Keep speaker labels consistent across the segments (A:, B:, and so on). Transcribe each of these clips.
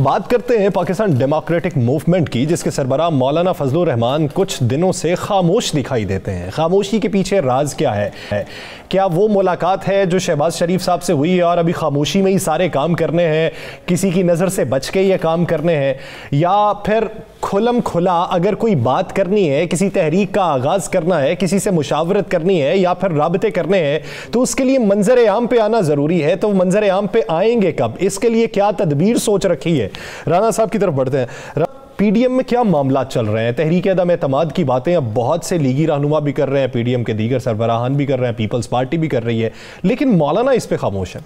A: बात करते हैं पाकिस्तान डेमोक्रेटिक मूवमेंट की, जिसके सरबराह मौलाना फजलुर रहमान कुछ दिनों से खामोश दिखाई देते हैं। खामोशी के पीछे राज क्या है? क्या वो मुलाकात है जो शहबाज शरीफ साहब से हुई है और अभी खामोशी में ही सारे काम करने हैं, किसी की नज़र से बच के ये काम करने हैं, या फिर खुलम खुला अगर कोई बात करनी है, किसी तहरीक का आगाज़ करना है, किसी से मुशावरत करनी है या फिर राबते करने हैं, तो उसके लिए मंजर आम पे आना ज़रूरी है। तो मंजर आम पे आएंगे कब? इसके लिए क्या तदबीर सोच रखी है? राना साहब की तरफ बढ़ते हैं। पीडीएम में क्या मामला चल रहे हैं? तहरीक अदम एतमाद की बातें अब बहुत से लीगी रहनुमा भी कर रहे हैं, पीडीएम के दीगर सरबराहान भी कर रहे हैं, पीपल्स पार्टी भी कर रही है, लेकिन मौलाना इस पे खामोश है।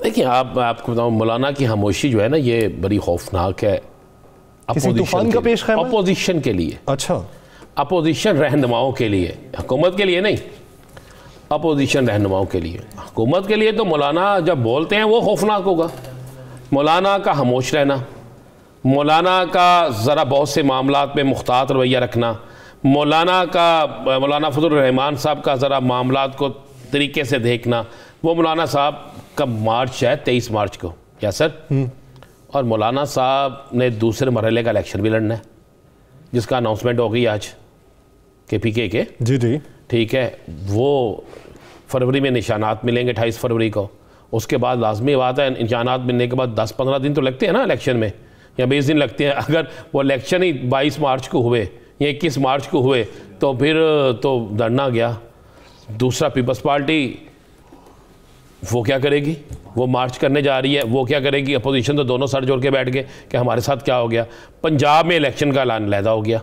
B: देखिए, आपको बताऊं, मौलाना की खामोशी जो है ना, ये बड़ी खौफनाक है
A: तूफान का पेश ख़ैमत
B: अपोजिशन के लिए।
A: अच्छा,
B: अपोजिशन रहनुमाओं के लिए, हुकूमत के लिए नहीं, अपोजिशन रहनुमाओं के लिए। हुकूमत के लिए तो मौलाना जब बोलते हैं वो खौफनाक होगा। मौलाना का खामोश रहना, मौलाना का ज़रा बहुत से मामलात में मुख्तात रवैया रखना, मौलाना फजलुर रहमान साहब का ज़रा मामलात को तरीके से देखना। वो मौलाना साहब का मार्च है 23 मार्च को, क्या सर? और मौलाना साहब ने दूसरे मरहले का इलेक्शन भी लड़ना है, जिसका अनाउंसमेंट हो गई आज KPK के।
A: जी जी,
B: ठीक है। वो फरवरी में निशानात मिलेंगे 28 फरवरी को। उसके बाद लाजमी बात है, निशानात मिलने के बाद 10-15 दिन तो लगते हैं ना इलेक्शन में, या 20 दिन लगते हैं। अगर वो इलेक्शन ही 22 मार्च को हुए या 21 मार्च को हुए तो फिर तो धरना गया। दूसरा पीपल्स पार्टी, वो क्या करेगी? वो मार्च करने जा रही है, वो क्या करेगी? अपोजिशन तो दोनों सर जोड़ के बैठ गए कि हमारे साथ क्या हो गया। पंजाब में इलेक्शन का ऐलान लहदा हो गया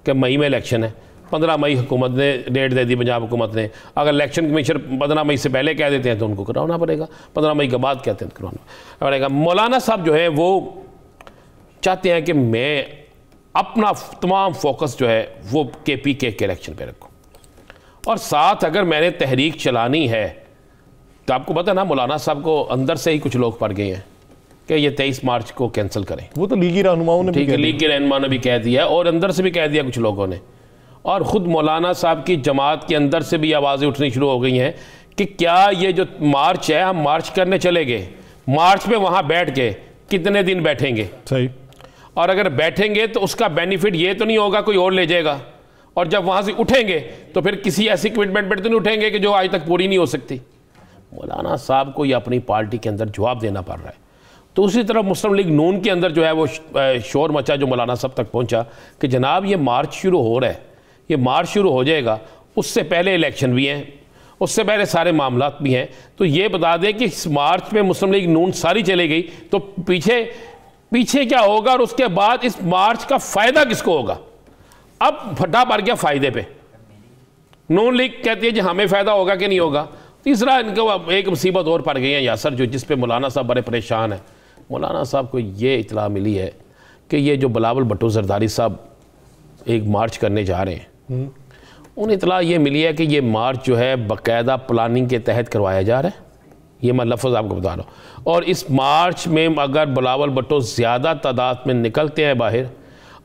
B: कि मई में इलेक्शन है। 15 मई हुकूमत ने डेट दे दी, पंजाब हुकूमत ने। अगर इलेक्शन कमीशन 15 मई से पहले कह देते हैं तो उनको करवाना पड़ेगा, 15 मई के बाद कहते हैं करवाना पड़ेगा। मौलाना साहब जो है वो चाहते हैं कि मैं अपना तमाम फोकस जो है वो KPK के इलेक्शन पे रखूं, और साथ अगर मैंने तहरीक चलानी है तो आपको पता है ना, मौलाना साहब को अंदर से ही कुछ लोग पड़ गए हैं कि ये 23 मार्च को कैंसिल करें।
A: वो तो लीगी रहनुमाओं ने भी,
B: लीग के रहनुमा ने भी कह दिया और अंदर से भी कह दिया कुछ लोगों ने, और ख़ुद मौलाना साहब की जमात के अंदर से भी आवाज़ें उठनी शुरू हो गई हैं कि क्या ये जो मार्च है, हम मार्च करने चले गए, मार्च में वहाँ बैठ के कितने दिन बैठेंगे?
A: सही।
B: और अगर बैठेंगे तो उसका बेनिफिट ये तो नहीं होगा कोई और ले जाएगा, और जब वहाँ से उठेंगे तो फिर किसी ऐसी कमिटमेंट पर तो नहीं उठेंगे कि जो आज तक पूरी नहीं हो सकती। मौलाना साहब को ये अपनी पार्टी के अंदर जवाब देना पड़ रहा है। तो उसी तरह मुस्लिम लीग नून के अंदर जो है वो शोर मचा, जो मौलाना साहब तक पहुंचा कि जनाब ये मार्च शुरू हो रहा है, ये मार्च शुरू हो जाएगा, उससे पहले इलेक्शन भी हैं, उससे पहले सारे मामलात भी हैं। तो ये बता दें कि इस मार्च में मुस्लिम लीग नून सारी चले गई तो पीछे क्या होगा, और उसके बाद इस मार्च का फ़ायदा किसको होगा? अब फटा पड़ गया फ़ायदे पे। नून लीग कहती है जी हमें फ़ायदा होगा कि नहीं होगा। तीसरा, इनको एक मुसीबत और पड़ गई है यासर, जो जिस पे मौलाना साहब बड़े परेशान हैं। मौलाना साहब को ये इतला मिली है कि ये जो बिलावल भुट्टो जरदारी साहब एक मार्च करने जा रहे हैं, उन्हें इतला ये मिली है कि ये मार्च जो है बाकायदा प्लानिंग के तहत करवाया जा रहा है। ये मैं लफ्ज़ आपको बता रहा हूँ। और इस मार्च में अगर बिलावल भुट्टो ज़्यादा तादाद में निकलते हैं बाहर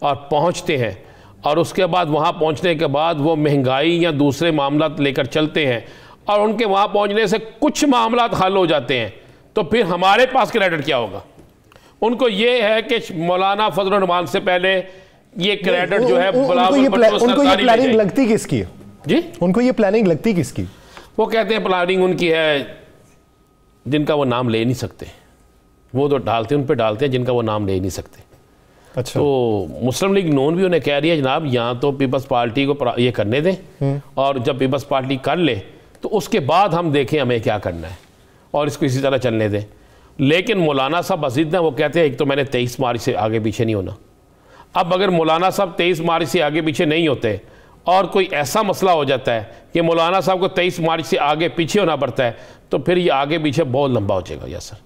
B: और पहुँचते हैं, और उसके बाद वहाँ पहुँचने के बाद वो महंगाई या दूसरे मामला लेकर चलते हैं, और उनके वहाँ पहुँचने से कुछ मामला हल हो जाते हैं, तो फिर हमारे पास क्रेडिट क्या होगा? उनको ये है कि मौलाना फजलुर रहमान से पहले ये क्रेडिट जो है
A: उनको ये प्लानिंग लगती किसकी है
B: जी?
A: उनको ये प्लानिंग लगती किसकी?
B: वो कहते हैं प्लानिंग उनकी है जिनका वो नाम ले नहीं सकते, वो तो डालते उन पे डालते हैं जिनका वो नाम ले नहीं सकते।
A: अच्छा।
B: तो मुस्लिम लीग नून भी उन्हें कह रही है जनाब यहाँ तो पीपल्स पार्टी को ये करने दें, और जब पीपल्स पार्टी कर ले तो उसके बाद हम देखें हमें क्या करना है, और इसको इसी तरह चलने दें। लेकिन मौलाना साहब मज़ीद ना वो कहते हैं एक तो मैंने 23 मार्च से आगे पीछे नहीं होना। अब अगर मौलाना साहब 23 मार्च से आगे पीछे नहीं होते और कोई ऐसा मसला हो जाता है कि मौलाना साहब को 23 मार्च से आगे पीछे होना पड़ता है, तो फिर ये आगे पीछे बहुत लंबा हो जाएगा। यस सर,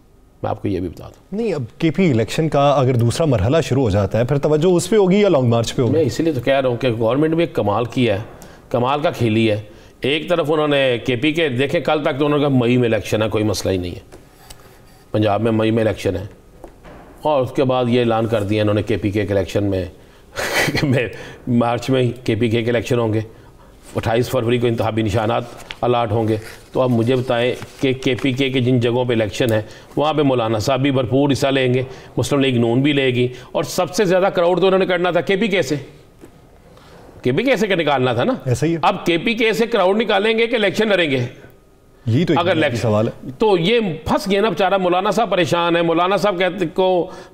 B: मैं आपको ये भी बता दूँ।
A: नहीं, अब KP इलेक्शन का अगर दूसरा मरहला शुरू हो जाता है फिर तवज्जो उस पर होगी या लॉन्ग मार्च पे होगी?
B: मैं इसीलिए तो कह रहा हूँ कि गवर्नमेंट भी कमाल की है, कमाल का खेली है। एक तरफ उन्होंने KP के देखें, कल तक तो उन्होंने कहा मई में इलेक्शन है, कोई मसला ही नहीं है, पंजाब में मई में इलेक्शन है, और उसके बाद ये ऐलान कर दिया इन्होंने KPK के इलेक्शन में मार्च में KPK के इलेक्शन होंगे, 28 फरवरी को इंतखाबी निशानात अलाट होंगे। तो अब मुझे बताएं कि KPK के जिन जगहों पे इलेक्शन है वहाँ पे मौलाना साहब भी भरपूर हिस्सा लेंगे, मुस्लिम लीग नून भी लेगी, और सबसे ज़्यादा क्राउड तो उन्होंने करना था KPK से का निकालना था ना।
A: ऐसा ही है।
B: अब KPK से क्राउड निकालेंगे कि इलेक्शन लड़ेंगे,
A: यही तो
B: अगर
A: सवाल है।
B: तो ये फंस गया ना बेचारा। मौलाना साहब परेशान है। मौलाना साहब कहते को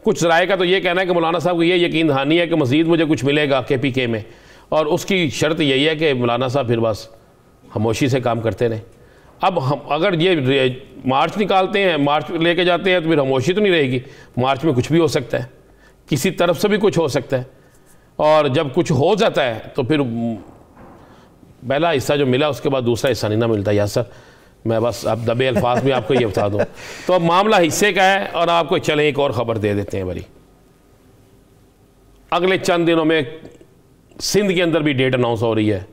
B: कुछ राय का तो ये कहना है कि मौलाना साहब को ये यकीन दहानी है कि मज़ीद मुझे कुछ मिलेगा KPK में, और उसकी शर्त यही है कि मौलाना साहब फिर बस खामोशी से काम करते रहें। अब हम अगर ये मार्च निकालते हैं, मार्च लेके जाते हैं, तो फिर खामोशी तो नहीं रहेगी। मार्च में कुछ भी हो सकता है, किसी तरफ से भी कुछ हो सकता है, और जब कुछ हो जाता है तो फिर पहला हिस्सा जो मिला उसके बाद दूसरा हिस्सा नहीं ना मिलता। यार सर, मैं बस अब दबे अल्फाज में आपको ये बता दूं। तो अब मामला हिस्से का है, और आपको चलें एक और ख़बर दे देते हैं बड़ी। अगले चंद दिनों में सिंध के अंदर भी डेट अनाउंस हो रही है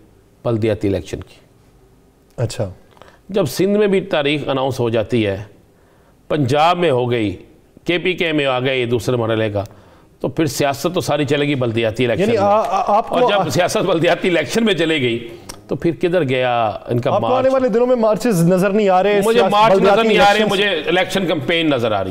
B: बल्दियाती इलेक्शन की।
A: अच्छा,
B: जब सिंध में भी तारीख अनाउंस हो जाती है, पंजाब में हो गई, KPK में आ गई दूसरे मरहले का, तो फिर सियासत तो सारी चलेगी बल्दियाती इलेक्शन में। और जब सियासत बल्दियाती इलेक्शन में चले गई तो फिर किधर गया इनका
A: मार्च? आने वाले दिनों में मार्चेस नजर नहीं आ रहे,
B: मुझे मार्च नजर नहीं आ रहे, मुझे इलेक्शन कैंपेन नजर आ रही है।